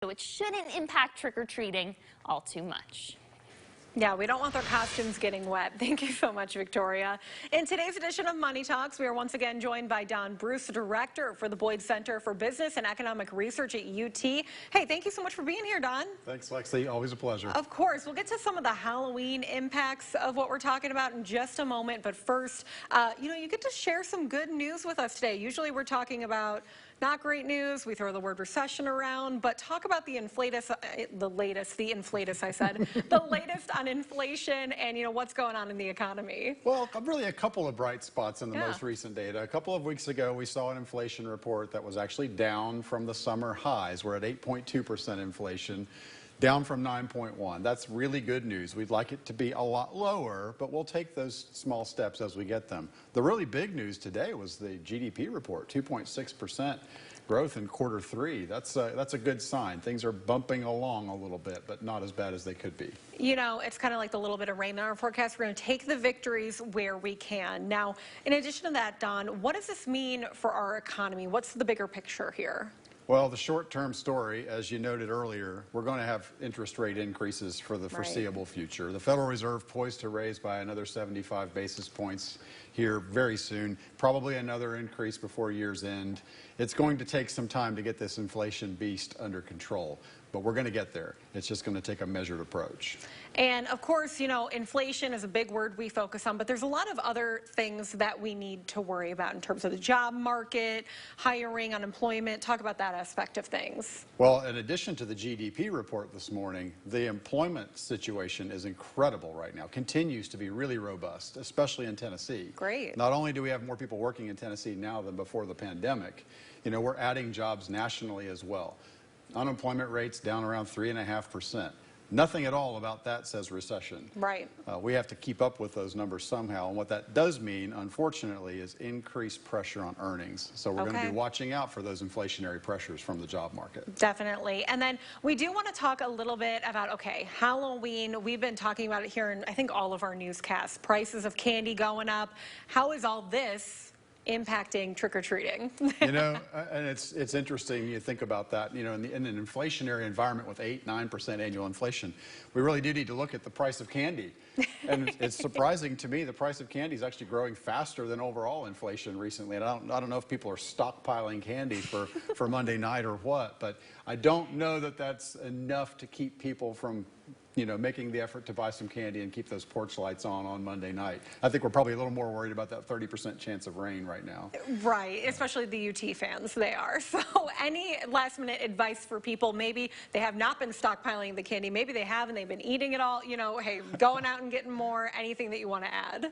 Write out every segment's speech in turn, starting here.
so it shouldn't impact trick-or-treating all too much. Yeah, we don't want their costumes getting wet. Thank you so much, Victoria. In today's edition of Money Talks, we are once again joined by Don Bruce, Director for the Boyd Center for Business and Economic Research at UT. Hey, thank you so much for being here, Don. Thanks, Lexi. Always a pleasure. Of course. We'll get to some of the Halloween impacts of what we're talking about in just a moment. But first, you get to share some good news with us today. Usually we're talking about not great news. We throw the word recession around, but talk about the latest on inflation and, what's going on in the economy. Well, really a couple of bright spots in the most recent data. A couple of weeks ago, we saw an inflation report that was actually down from the summer highs. We're at 8.2% inflation, down from 9.1. That's really good news. We'd like it to be a lot lower, but we'll take those small steps as we get them. The really big news today was the GDP report, 2.6% growth in quarter three. That's a good sign. Things are bumping along a little bit, but not as bad as they could be. It's kind of like the little bit of rain in our forecast. We're going to take the victories where we can. Now, in addition to that, Don, what does this mean for our economy? What's the bigger picture here? Well, the short-term story, as you noted earlier, we're going to have interest rate increases for the foreseeable future. The Federal Reserve poised to raise by another 75 basis points here very soon, probably another increase before year's end. It's going to take some time to get this inflation beast under control, but we're going to get there. It's just going to take a measured approach. And of course, inflation is a big word we focus on, but there's a lot of other things that we need to worry about in terms of the job market, hiring, unemployment. Talk about that aspect of things. Well, in addition to the GDP report this morning, the employment situation is incredible right now, continues to be really robust, especially in Tennessee. Great. Not only do we have more people working in Tennessee now than before the pandemic, we're adding jobs nationally as well. Unemployment rates down around 3.5%. Nothing at all about that says recession. Right. We have to keep up with those numbers somehow. And what that does mean, unfortunately, is increased pressure on earnings. So we're going to be watching out for those inflationary pressures from the job market. Definitely. And then we do want to talk a little bit about, Halloween. We've been talking about it here in, I think, all of our newscasts. Prices of candy going up. How is all this impacting trick-or-treating? And it's interesting you think about that. In an inflationary environment with 8-9% annual inflation, we really do need to look at the price of candy. And it's surprising to me the price of candy is actually growing faster than overall inflation recently. And I don't know if people are stockpiling candy for Monday night or what, but I don't know that that's enough to keep people from making the effort to buy some candy and keep those porch lights on Monday night. I think we're probably a little more worried about that 30% chance of rain right now. Right, especially the UT fans, they are. So any last minute advice for people, maybe they have not been stockpiling the candy, maybe they have and they've been eating it all, hey, going out and getting more, anything that you want to add?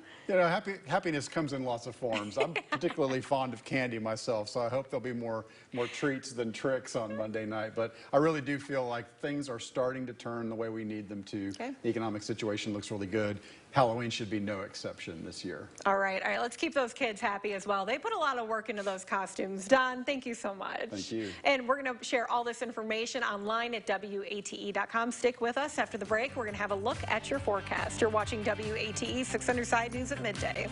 Happiness comes in lots of forms. I'm particularly fond of candy myself, so I hope there'll be more treats than tricks on Monday night. But I really do feel like things are starting to turn the way we need them to. The economic situation looks really good. Halloween should be no exception this year. All right. Let's keep those kids happy as well. They put a lot of work into those costumes. Don, thank you so much. Thank you. And we're going to share all this information online at WATE.com. Stick with us. After the break, we're going to have a look at your forecast. You're watching WATE 6 Under Side News at midday.